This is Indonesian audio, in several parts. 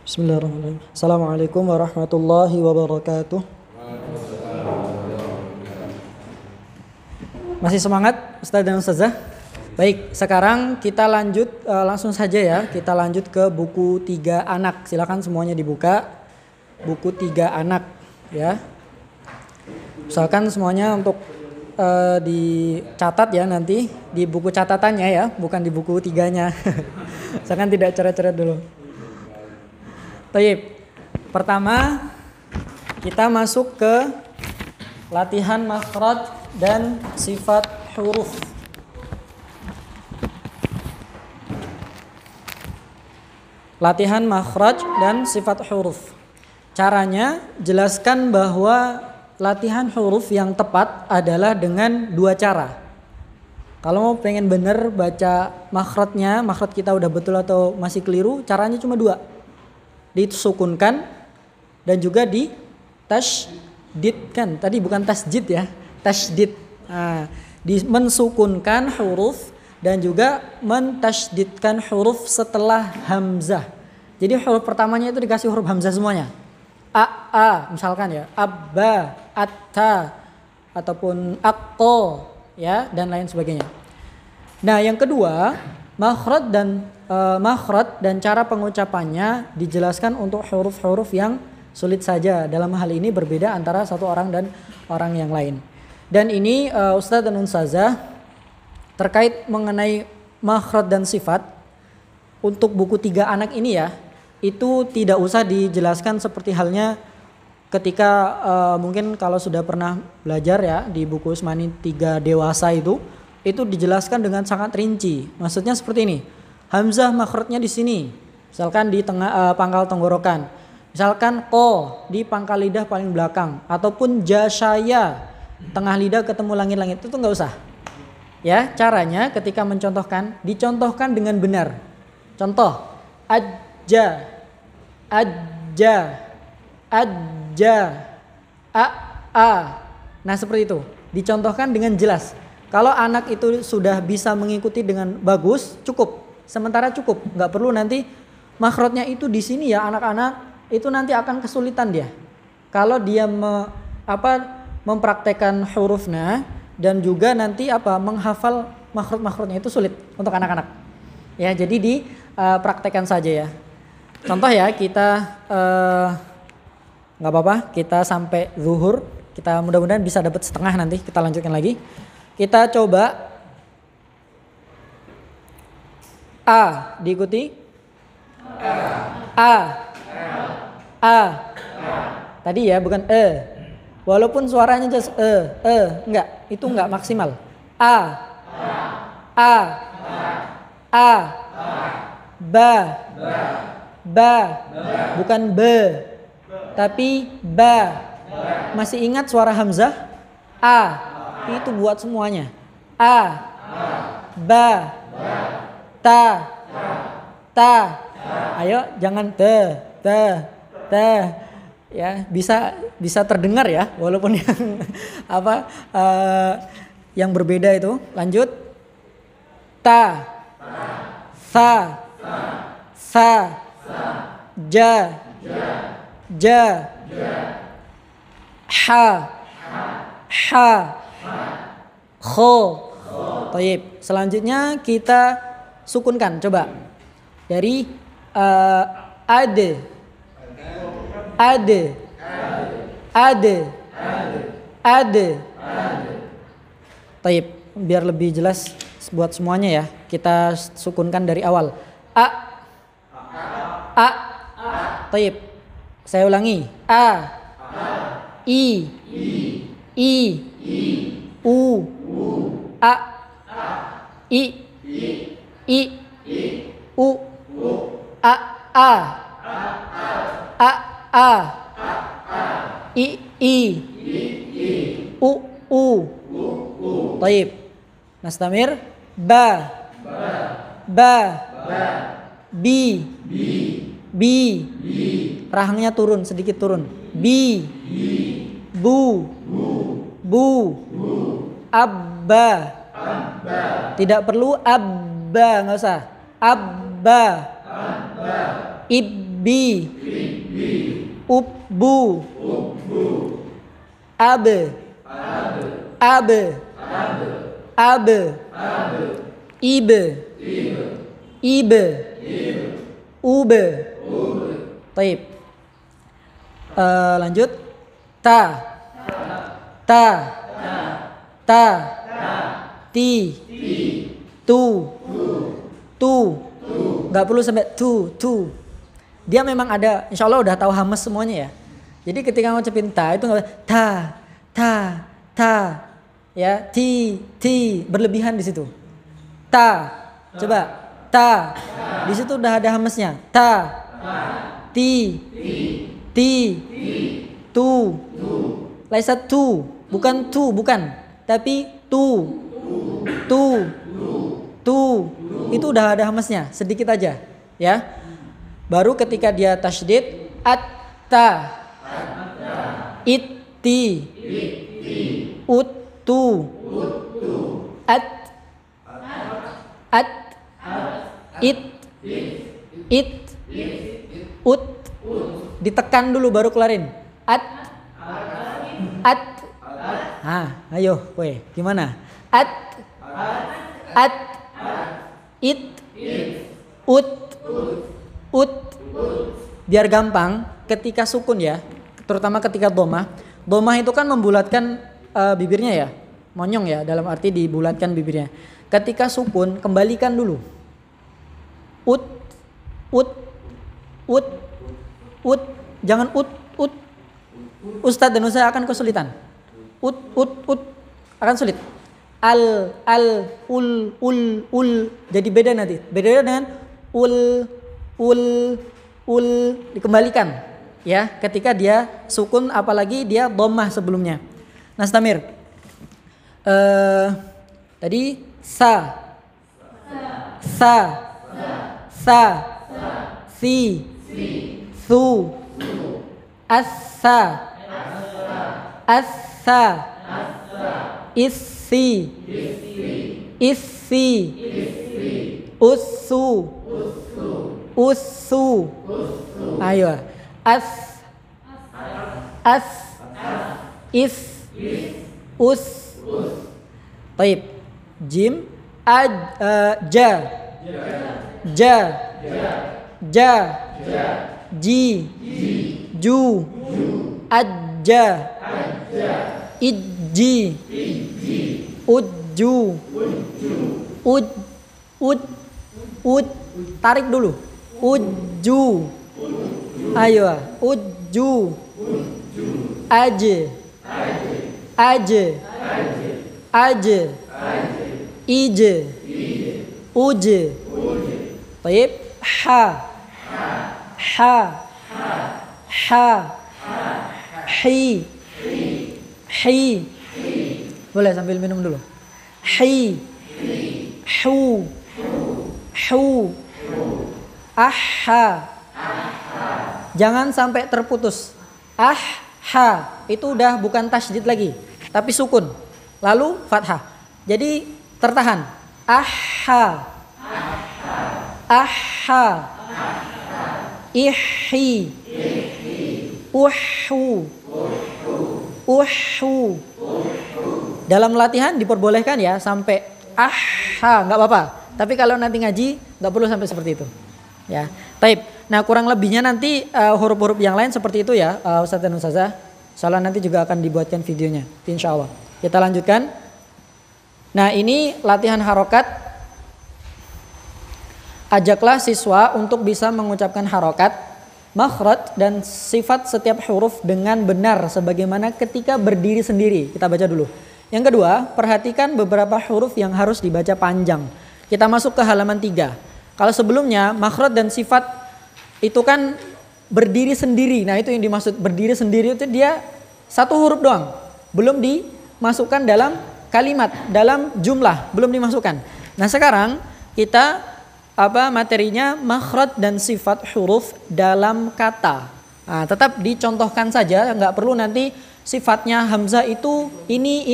Bismillahirrahmanirrahim. Assalamualaikum warahmatullahi wabarakatuh. Masih semangat Ustaz dan Ustazah? Baik, sekarang kita lanjut langsung saja ya. Kita lanjut ke buku 3 anak. Silakan semuanya dibuka. Buku 3 anak ya. Misalkan semuanya untuk dicatat ya nanti di buku catatannya ya, bukan di buku 3-nya. Misalkan tidak coret-coret dulu. Baik, pertama kita masuk ke latihan makhraj dan sifat huruf. Latihan makhraj dan sifat huruf. Caranya jelaskan bahwa latihan huruf yang tepat adalah dengan 2 cara. Kalau mau pengen bener baca makhrajnya, makhraj kita udah betul atau masih keliru, caranya cuma 2. Disukunkan dan juga di tasydidkan. Tadi bukan tasjid ya, tasydid. Nah, mensukunkan huruf dan juga mentasydidkan huruf setelah hamzah. Jadi huruf pertamanya itu dikasih huruf hamzah semuanya. A misalkan ya, abba, atta ataupun akko ya dan lain sebagainya. Nah, yang kedua, makhraj dan cara pengucapannya dijelaskan untuk huruf-huruf yang sulit saja. Dalam hal ini berbeda antara satu orang dan orang yang lain. Dan ini Ustaz dan Ustazah terkait mengenai makhraj dan sifat untuk buku 3 anak ini ya, itu tidak usah dijelaskan seperti halnya ketika mungkin kalau sudah pernah belajar ya di buku Usmani 3 dewasa itu dijelaskan dengan sangat rinci. Maksudnya seperti ini. Hamzah makhrajnya di sini. Misalkan di tengah pangkal tenggorokan. Misalkan ko di pangkal lidah paling belakang ataupun jasaya tengah lidah ketemu langit-langit, itu enggak usah. Ya, caranya ketika mencontohkan, dicontohkan dengan benar. Contoh, ajja, a. Nah, seperti itu. Dicontohkan dengan jelas. Kalau anak itu sudah bisa mengikuti dengan bagus, cukup. Sementara cukup, nggak perlu nanti makhrajnya itu di sini ya anak-anak, itu nanti akan kesulitan dia. Kalau dia mempraktekkan hurufnya dan juga nanti menghafal makhraj-makhrajnya itu sulit untuk anak-anak. Ya, jadi dipraktekkan saja ya. Contoh ya, kita nggak apa-apa, kita sampai zuhur, kita mudah-mudahan bisa dapat setengah nanti, kita lanjutkan lagi. Kita coba A, diikuti. A. Tadi ya, bukan e. Walaupun suaranya just enggak, itu enggak maksimal. A. Ba. Bukan be. Tapi ba. Masih ingat suara hamzah? A. Itu buat semuanya. A. Ba. Ta. Ayo jangan te. Ya, bisa terdengar ya, walaupun yang yang berbeda itu. Lanjut. Ta. Sa. Ja. Ha. Kho. Taib. Selanjutnya kita sukunkan, coba. Dari ade. Taib. Biar lebih jelas buat semuanya ya, kita sukunkan dari awal. A. Taib. Saya ulangi. A. I. U. A. I. U. A. I. U. Taib. Nastamir. Ba. Bi. Rahangnya turun, sedikit turun. Bi. Bu. Abba. Tidak perlu abba, nggak usah. Abba. Ibba. bi, ubbu, ab, ab, ib, ub. Taib. Lanjut. Ta, ti, tu, nggak perlu sampai tu. Dia memang ada, insya Allah udah tahu hamas semuanya ya. Jadi ketika ngucapin ta itu nggak ta, ya ti berlebihan di situ. Ta, coba ta, di situ udah ada hamasnya. Ta, ti, tu, laisa tu, bukan, tapi tu, itu udah ada hamasnya, sedikit aja, ya. Baru ketika dia tasydid, atta, itti, uttu, at, it, ut, ditekan dulu baru kelarin. At. Ayo, weh, gimana? At, it, ut. Biar gampang, ketika sukun ya, terutama ketika domah itu kan membulatkan bibirnya ya, monyong ya, dalam arti dibulatkan bibirnya. Ketika sukun, kembalikan dulu. Ut, jangan ut. Ustadz dan Ustadz akan kesulitan. Ut akan sulit. Al, ul, jadi beda nanti. Beda dengan ul, dikembalikan. Ya, ketika dia sukun, apalagi dia dhammah sebelumnya. Nastamir. Tadi sa, si, su, assa, issi, ussu. Ayo. Is, us. Baik. Jim, ja, ji, ju, ajja, ijji, ujju, ud, tarik dulu. Ujju. Ayo, ujju. Aje, ije, uje. Baik. Ha, hi. Boleh sambil minum dulu. Hi, hu, aha. Jangan sampai terputus. Itu udah bukan tasydid lagi, tapi sukun. Lalu fathah. Jadi tertahan. Aha. Ihi. Uhu. Dalam latihan diperbolehkan ya sampai nggak apa-apa. Tapi kalau nanti ngaji nggak perlu sampai seperti itu. Ya, taib. Nah kurang lebihnya nanti huruf-huruf yang lain seperti itu ya, Ustadz dan Ustazah. Soalnya nanti juga akan dibuatkan videonya, insya Allah. Kita lanjutkan. Nah ini latihan harokat. Ajaklah siswa untuk bisa mengucapkan harokat, makhraj dan sifat setiap huruf dengan benar sebagaimana ketika berdiri sendiri. Kita baca dulu. Yang kedua, perhatikan beberapa huruf yang harus dibaca panjang. Kita masuk ke halaman 3. Kalau sebelumnya makhraj dan sifat itu kan berdiri sendiri. Nah itu yang dimaksud berdiri sendiri itu dia satu huruf doang. Belum dimasukkan dalam kalimat, dalam jumlah. Belum dimasukkan. Nah sekarang kita materinya makhraj dan sifat huruf dalam kata. Nah, tetap dicontohkan saja, nggak perlu nanti sifatnya hamzah itu ini.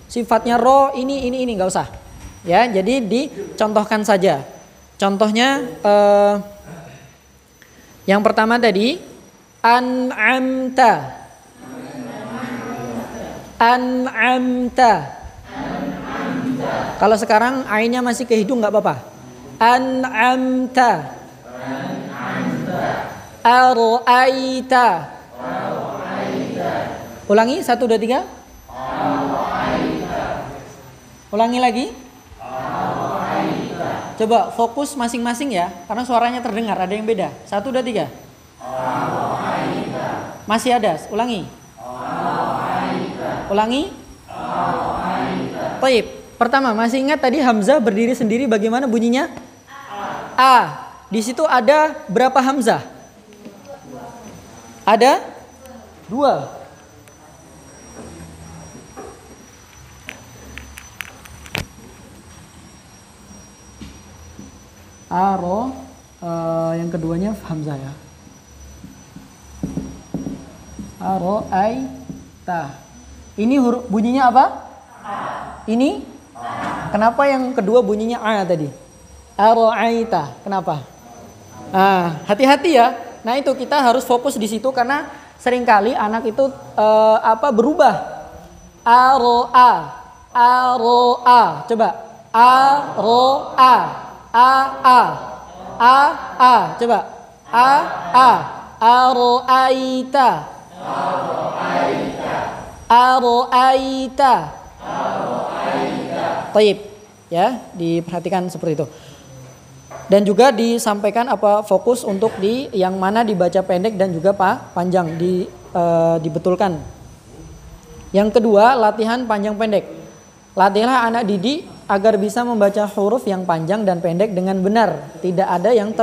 Sifatnya ro ini, nggak usah. Ya, jadi dicontohkan saja. Contohnya Yang pertama tadi an'amta. An'amta. Kalau sekarang ainnya masih ke hidung nggak apa-apa. An'amta. Ara'aita. Ulangi 1 2 3. Ulangi lagi. Coba fokus masing-masing ya, karena suaranya terdengar, ada yang beda. 1 2 3. Masih ada. Ulangi. Ulangi. Baik. Pertama, masih ingat tadi hamzah berdiri sendiri bagaimana bunyinya? A. Di situ ada berapa hamzah? Ada 2. Aro, yang keduanya hamzah ya. Aro, ai, ta. Ini huruf bunyinya apa? Ini? Kenapa yang kedua bunyinya a tadi? Aro'aita. Kenapa? Hati-hati ya. Nah itu kita harus fokus di situ karena seringkali anak itu berubah. Aro'a, aro'a. Coba. Aro'a, a. Coba. Aro'aita. Aro'aita. Taib. Ya, diperhatikan seperti itu. Dan juga disampaikan fokus untuk yang mana dibaca pendek dan juga panjang dibetulkan. Yang kedua, latihan panjang pendek. Latihlah anak didik agar bisa membaca huruf yang panjang dan pendek dengan benar, tidak ada yang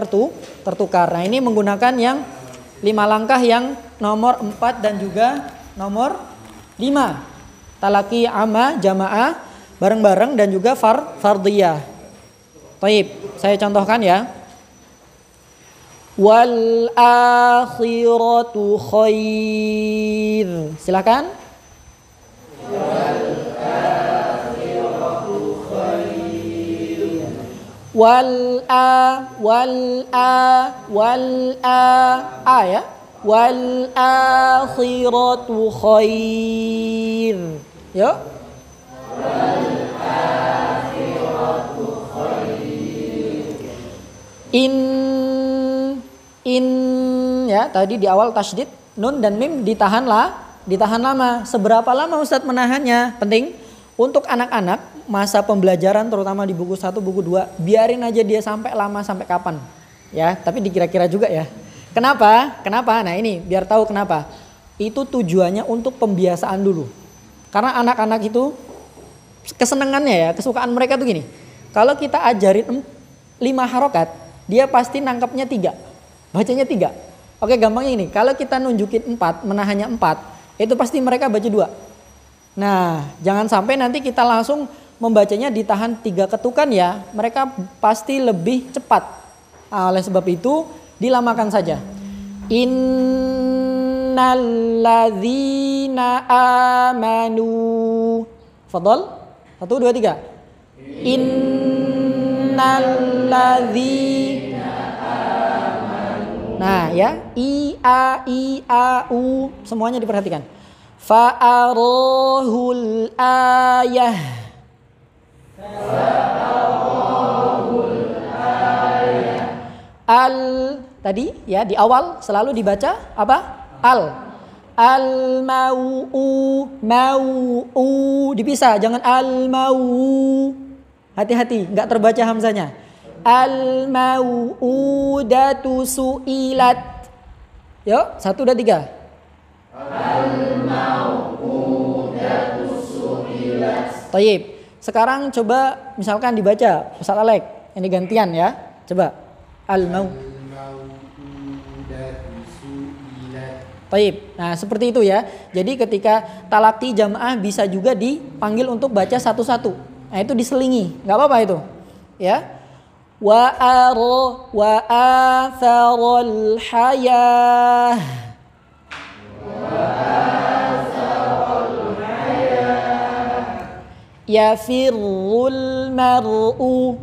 tertukar. Nah, ini menggunakan yang 5 langkah yang nomor 4 dan juga nomor 5. Talaki amma, jamaah, bareng-bareng dan juga fardiyah. Baik, saya contohkan ya. Wal akhiratu khair. Silakan. Wal akhiratu khair. Wal a ya. Wal akhiratu khair. Yuk. Wal akhiratu In ya, tadi di awal tasydid nun dan mim ditahan lama. Seberapa lama Ustadz menahannya? Penting untuk anak-anak masa pembelajaran terutama di buku 1, buku 2, biarin aja dia sampai lama sampai kapan. Ya, tapi dikira-kira juga ya. Kenapa? Nah, ini biar tahu kenapa. Itu tujuannya untuk pembiasaan dulu. Karena anak-anak itu kesenangannya ya, kesukaan mereka tuh gini. Kalau kita ajarin 5 harokat, dia pasti nangkapnya 3. Bacanya 3. Oke, gampangnya ini. Kalau kita nunjukin 4, menahannya 4, itu pasti mereka baca 2. Nah, jangan sampai nanti kita langsung membacanya ditahan 3 ketukan ya. Mereka pasti lebih cepat. Oleh sebab itu, dilamakan saja. Innalladzina amanu. Fadol. 1, 2, 3. Innalladzina amanu. Nah ya, i a u semuanya diperhatikan. Fa'arahul ayah. Al tadi ya di awal selalu dibaca apa? Al mau dipisah, jangan al mau. Hati-hati, nggak terbaca hamzanya. Al-mau'udatu su'ilat. Yuk, 1, 2, 3. Al-mau'udatu su'ilat. Tayyib. Sekarang coba misalkan dibaca Ustaz Alek. Ini gantian ya. Coba. Al-mau'udatu su'ilat. Tayyib. Nah, seperti itu ya. Jadi ketika talaki jamaah bisa juga dipanggil untuk baca satu-satu. Nah itu diselingi, nggak apa-apa itu, ya. Wa atharul hayah. Yafirrul mar'u.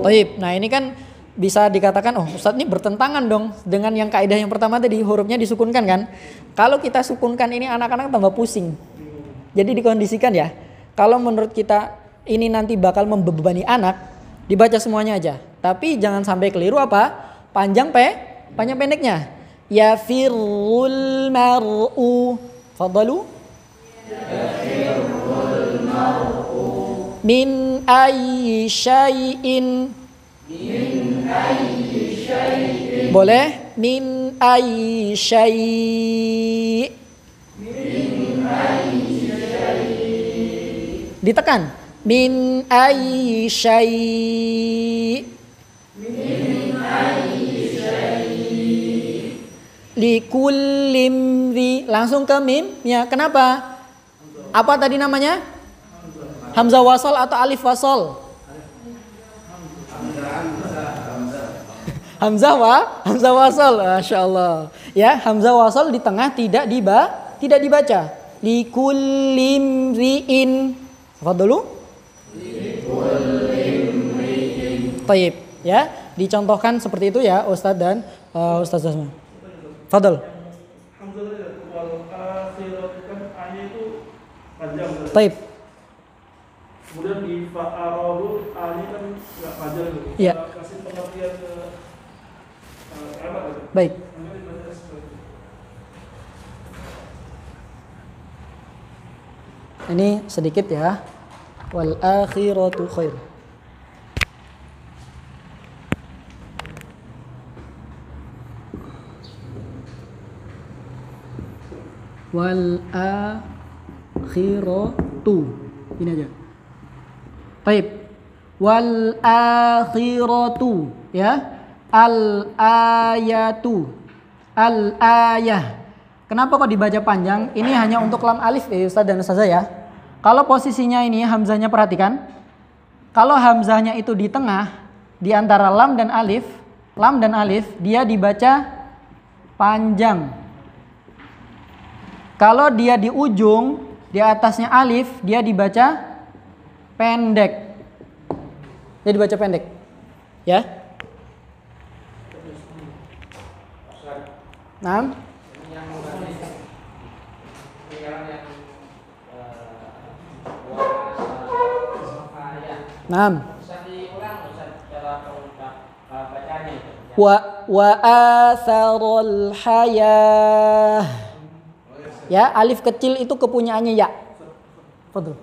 Toib. Nah ini kan bisa dikatakan, oh Ustadz ini bertentangan dong dengan yang kaidah yang pertama tadi, hurufnya disukunkan kan. Kalau kita sukunkan ini anak-anak tambah pusing. Jadi dikondisikan ya, kalau menurut kita ini nanti bakal membebani anak, dibaca semuanya aja. Tapi jangan sampai keliru apa? Panjang pendeknya. Ya firul mar'u. Fadhalu. Min ayyi syai'in. Boleh? Min ayyi syai'. Ditekan. Min ayyi syai'. Likullim ri. Langsung ke mimnya. Kenapa? Apa tadi namanya? Hamzah wasal atau alif wasal? Hamzah wasal. Masya Allah. Ya, hamzah wasal di tengah tidak dibaca. Likullim ri'in. Apa dulu? Taib. Ya, dicontohkan seperti itu ya Ustadz dan Ustadz Zasman. Fadl. Taib. Kemudian di fa'arolu A-nya kan nggak panjang gitu. Iya. Kasih pengertian ke anak gitu. Baik. Ini sedikit ya. Wal akhiratu khair. Wal akhiratu. Ini aja. Baik. Wal akhiratu ya. Al ayatu. Al ayah. Kenapa kok dibaca panjang? Ini hanya untuk lam alif ya Ustaz dan Ustazah ya. Kalau posisinya ini hamzahnya perhatikan. Kalau hamzahnya itu di tengah di antara lam dan alif, dia dibaca panjang. Kalau dia di ujung, di atasnya alif, dia dibaca pendek. Dia dibaca pendek. Ya. Nah. Wa atharul hayah. Ya, alif kecil itu kepunyaannya ya. Betul.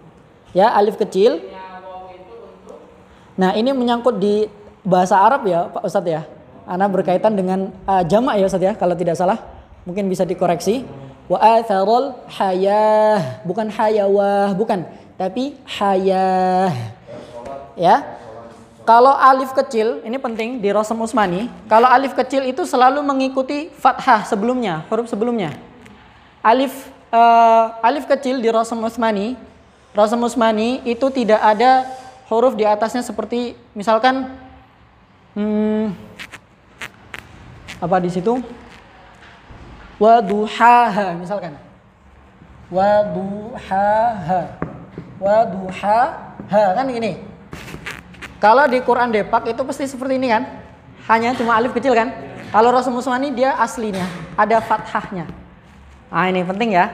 Ya, alif kecil. Nah, ini menyangkut di bahasa Arab ya, Pak Ustadz ya. Ana berkaitan dengan jamak ya Ustadz ya, kalau tidak salah. Mungkin bisa dikoreksi. Wa atharul hayah, bukan hayawah, bukan, tapi hayah. Ya. Kalau alif kecil, ini penting di Rasam Utsmani, kalau alif kecil itu selalu mengikuti fathah sebelumnya, huruf sebelumnya. Alif kecil di Rasam Utsmani itu tidak ada huruf di atasnya seperti misalkan apa di situ? Waduhaha misalkan. Waduhaha kan ini. Kalau di Quran Depak itu pasti seperti ini kan? Hanya cuma alif kecil kan? Kalau Rasam Utsmani dia aslinya ada fathahnya. Nah ini penting ya.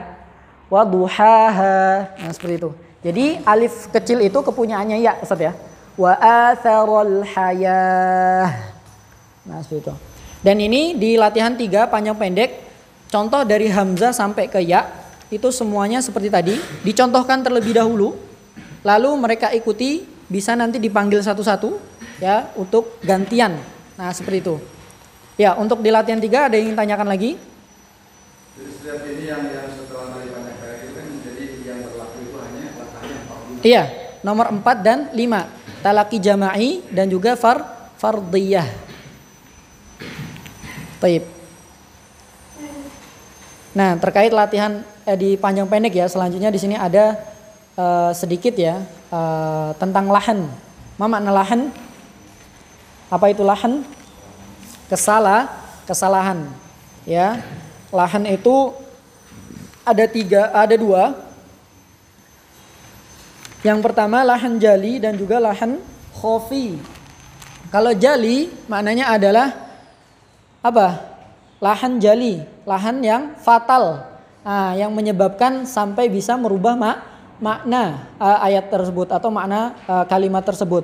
Waduhaha. Nah seperti itu. Jadi alif kecil itu kepunyaannya ya Ustaz ya. Wa atharul hayah. Nah seperti itu. Dan ini di latihan 3 panjang pendek. Contoh dari hamzah sampai ke ya. Itu semuanya seperti tadi. Dicontohkan terlebih dahulu. Lalu mereka ikuti. Bisa nanti dipanggil satu-satu ya untuk gantian. Nah seperti itu. Ya untuk di latihan 3 ada yang ingin tanyakan lagi? Jadi setiap ini yang setelah dari banyak kayak itu kan jadi yang berlaku itu hanya latahnya 40. Iya, nomor 4 dan 5. Talaqi jama'i dan juga fardiyah. Baik. Nah, terkait latihan di panjang pendek ya, selanjutnya di sini ada sedikit ya tentang lahan. Apa makna lahan? Apa itu lahan? Kesalahan. Ya. Lahan itu ada 2. Yang pertama lahan jali dan juga lahan khofi. Kalau jali maknanya adalah apa? Lahan jali, lahan yang fatal, yang menyebabkan sampai bisa merubah makna ayat tersebut atau makna kalimat tersebut.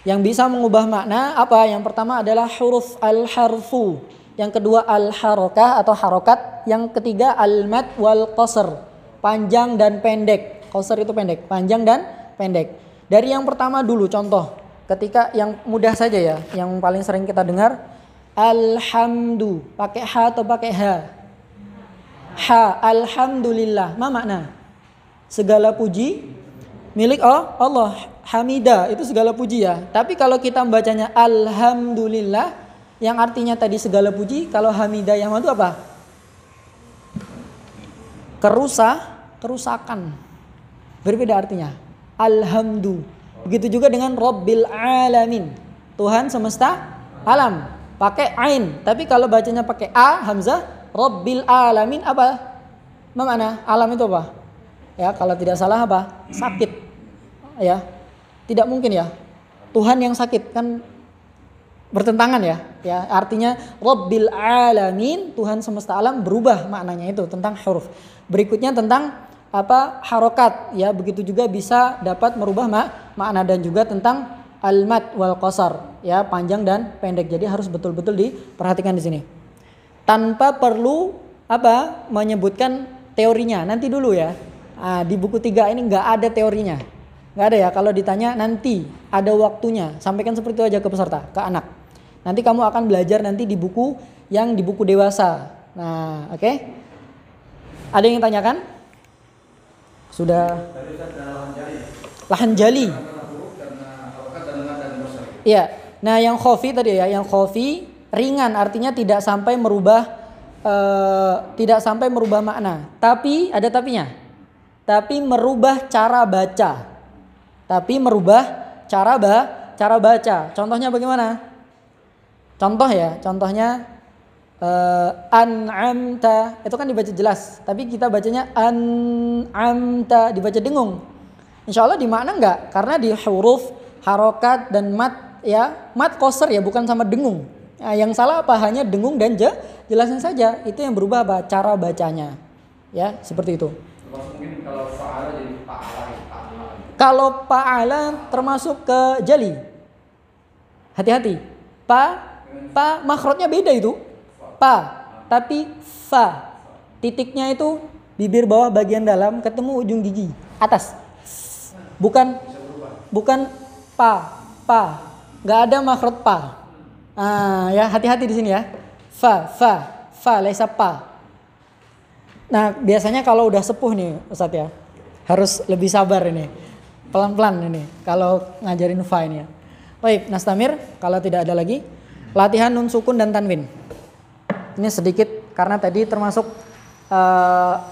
Yang bisa mengubah makna apa? Yang pertama adalah huruf al-harfu, yang kedua al-harokah atau harokat, yang ketiga al-mad wal qasr, panjang dan pendek. Qasr itu pendek, panjang dan pendek. Dari yang pertama dulu contoh, ketika yang mudah saja ya, yang paling sering kita dengar alhamdu, pakai ha atau pakai ha? Ha, alhamdulillah. Ma makna? Segala puji milik Allah. Hamidah itu segala puji ya. Tapi kalau kita membacanya alhamdulillah, yang artinya tadi segala puji, kalau hamidah yang itu apa? Kerusakan. Berbeda artinya. Alhamdu. Begitu juga dengan Rabbil alamin, Tuhan semesta alam. Pakai ain. Tapi kalau bacanya pakai a, hamzah, Rabbil alamin apa? Mana? Alam itu apa? Ya, kalau tidak salah apa? Sakit. Ya. Tidak mungkin ya. Tuhan yang sakit kan bertentangan ya. Ya, artinya Rabbil alamin, Tuhan semesta alam, berubah maknanya itu tentang huruf. Berikutnya tentang apa? Harokat. Ya, begitu juga bisa dapat merubah makna dan juga tentang al-mad wal qasar, ya, panjang dan pendek. Jadi harus betul-betul diperhatikan di sini. Tanpa perlu apa? Menyebutkan teorinya. Nanti dulu ya. Di buku 3 ini nggak ada teorinya. Nggak ada ya. Kalau ditanya nanti ada waktunya. Sampaikan seperti itu aja ke peserta, ke anak. Nanti kamu akan belajar nanti di buku yang di buku dewasa. Nah, oke. Ada yang tanyakan? Sudah. Lahan jali. Iya. Nah, yang khofi tadi ya, yang khofi ringan, artinya tidak sampai merubah makna. Tapi ada tapinya. Tapi merubah cara baca. Cara baca. Contohnya bagaimana? Contohnya an'amta, itu kan dibaca jelas, tapi kita bacanya an'amta, dibaca dengung. Insya Allah di makna enggak, karena di huruf, harokat dan mat, ya, mat qasr ya, bukan sama dengung. Nah, yang salah apa? Hanya dengung dan jelasin saja. Itu yang berubah apa? Cara bacanya. Ya, seperti itu. Mungkin kalau fa'ala jadi fa'ala. Kalau fa'ala termasuk ke jali. Hati-hati. Pa makhrajnya beda itu. Pa, tapi fa. Titiknya itu bibir bawah bagian dalam ketemu ujung gigi atas. Bukan pa. Enggak ada makhraj pa. Ya, hati-hati di sini ya. Fa, laisa pa. Nah, biasanya kalau udah sepuh nih Ustadz ya, harus lebih sabar ini. Pelan-pelan ini kalau ngajarin fa ini ya. Baik, Nastamir, kalau tidak ada lagi, latihan nun sukun dan tanwin. Ini sedikit karena tadi termasuk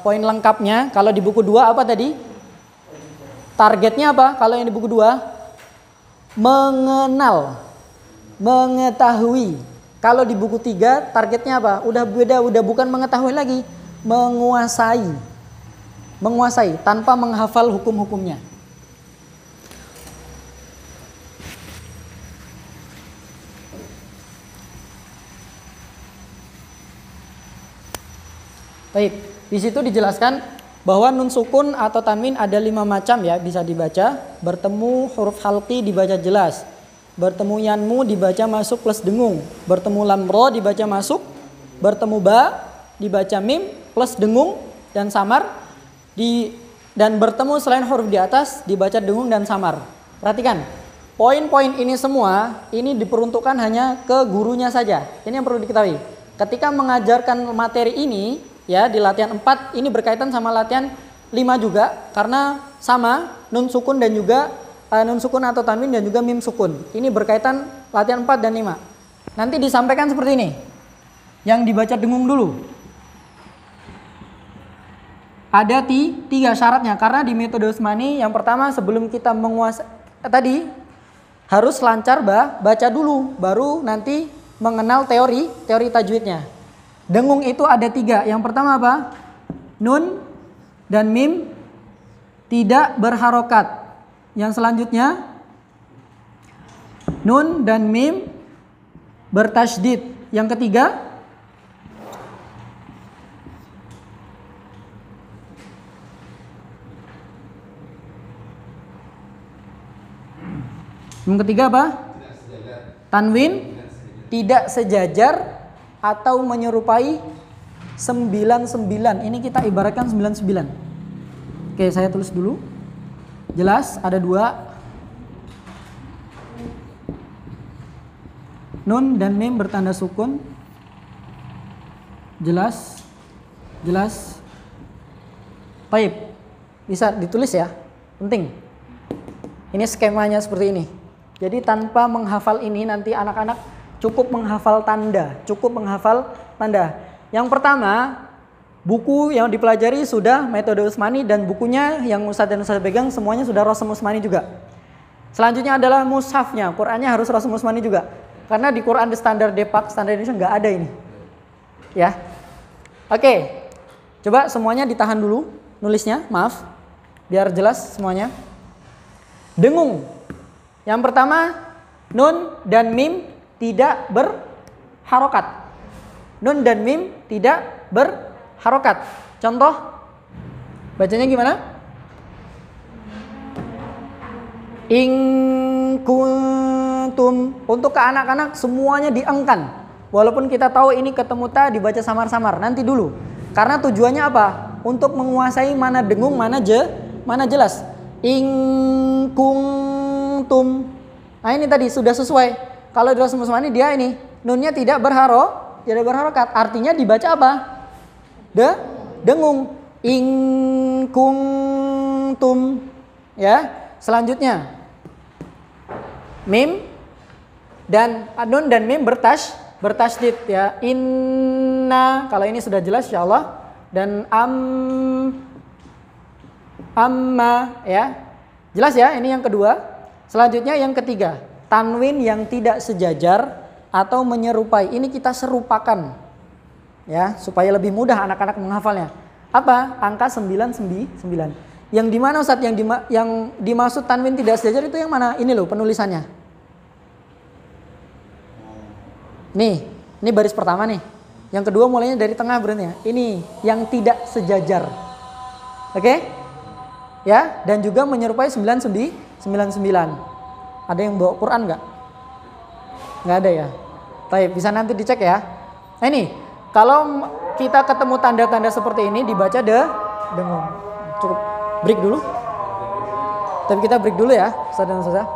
poin lengkapnya. Kalau di buku 2 apa tadi? Targetnya apa? Kalau yang di buku 2 mengenal, mengetahui. Kalau di buku 3 targetnya apa? Udah beda, udah bukan mengetahui lagi, menguasai tanpa menghafal hukum-hukumnya. Baik, di situ dijelaskan bahwa nun sukun atau tanwin ada 5 macam ya, bisa dibaca. Bertemu huruf halqi dibaca jelas. Bertemu yanmu dibaca masuk plus dengung. Bertemu lam ro dibaca masuk. Bertemu ba dibaca mim plus dengung dan samar. Dan bertemu selain huruf di atas dibaca dengung dan samar. Perhatikan, poin-poin ini semua ini diperuntukkan hanya ke gurunya saja. Ini yang perlu diketahui. Ketika mengajarkan materi ini ya di latihan 4 ini berkaitan sama latihan 5 juga karena sama nun sukun dan juga nun sukun atau tanwin dan juga mim sukun. Ini berkaitan latihan 4 dan 5. Nanti disampaikan seperti ini. Yang dibaca dengung dulu. Ada 3 syaratnya karena di metode Usmani yang pertama sebelum kita menguasai tadi harus lancar baca dulu baru nanti mengenal teori tajwidnya. Dengung itu ada 3. Yang pertama apa? Nun dan mim tidak berharokat. Yang selanjutnya Nun dan mim bertasydid. Yang ketiga, apa? Tanwin tidak sejajar atau menyerupai 99. Ini kita ibaratkan 99. Oke, saya tulis dulu. Jelas, ada 2. Nun dan mim bertanda sukun. Jelas. Baik. Bisa ditulis ya. Penting. Ini skemanya seperti ini. Jadi tanpa menghafal ini nanti anak-anak cukup menghafal tanda. Yang pertama, buku yang dipelajari sudah metode Utsmani dan bukunya yang Ustadz dan Ustadz pegang semuanya sudah Rasul Utsmani juga. Selanjutnya adalah mushafnya. Qurannya harus Rasul Utsmani juga. Karena di Quran standar Depak, standar Indonesia nggak ada ini. Ya. Oke. Coba semuanya ditahan dulu nulisnya, maaf. Biar jelas semuanya. Dengung. Yang pertama, nun dan mim tidak berharokat. Nun dan mim tidak berharokat. Contoh, bacanya gimana? In kuntum. Untuk ke anak-anak semuanya diengkan. Walaupun kita tahu ini ketemu ta dibaca samar-samar. Nanti dulu. Karena tujuannya apa? Untuk menguasai mana dengung, mana jelas. In kuntum. Nah ini tadi sudah sesuai. Kalau di Rasul Utsmani dia ini nunnya tidak berharokat. Artinya dibaca apa? Dengung. In kuntum. Ya. Selanjutnya mim dan nun dan mim bertasydid ya. Inna, kalau ini sudah jelas insyaallah. Dan amma ya. Jelas ya, ini yang kedua. Selanjutnya yang ketiga, tanwin yang tidak sejajar atau menyerupai. Ini kita serupakan. Ya, supaya lebih mudah anak-anak menghafalnya. Apa? Angka 999. Yang di mana Ustaz? Yang dimaksud tanwin tidak sejajar itu yang mana? Ini loh penulisannya. Nih, ini baris pertama nih. Yang kedua mulainya dari tengah berarti ya. Ini yang tidak sejajar. Oke? Ya, dan juga menyerupai 99. Ada yang bawa Quran nggak? Nggak ada ya? Baik, bisa nanti dicek ya. Nah ini, kalau kita ketemu tanda-tanda seperti ini dibaca dengung. Cukup break dulu. Tapi kita break dulu ya, Ustaz dan Ustazah.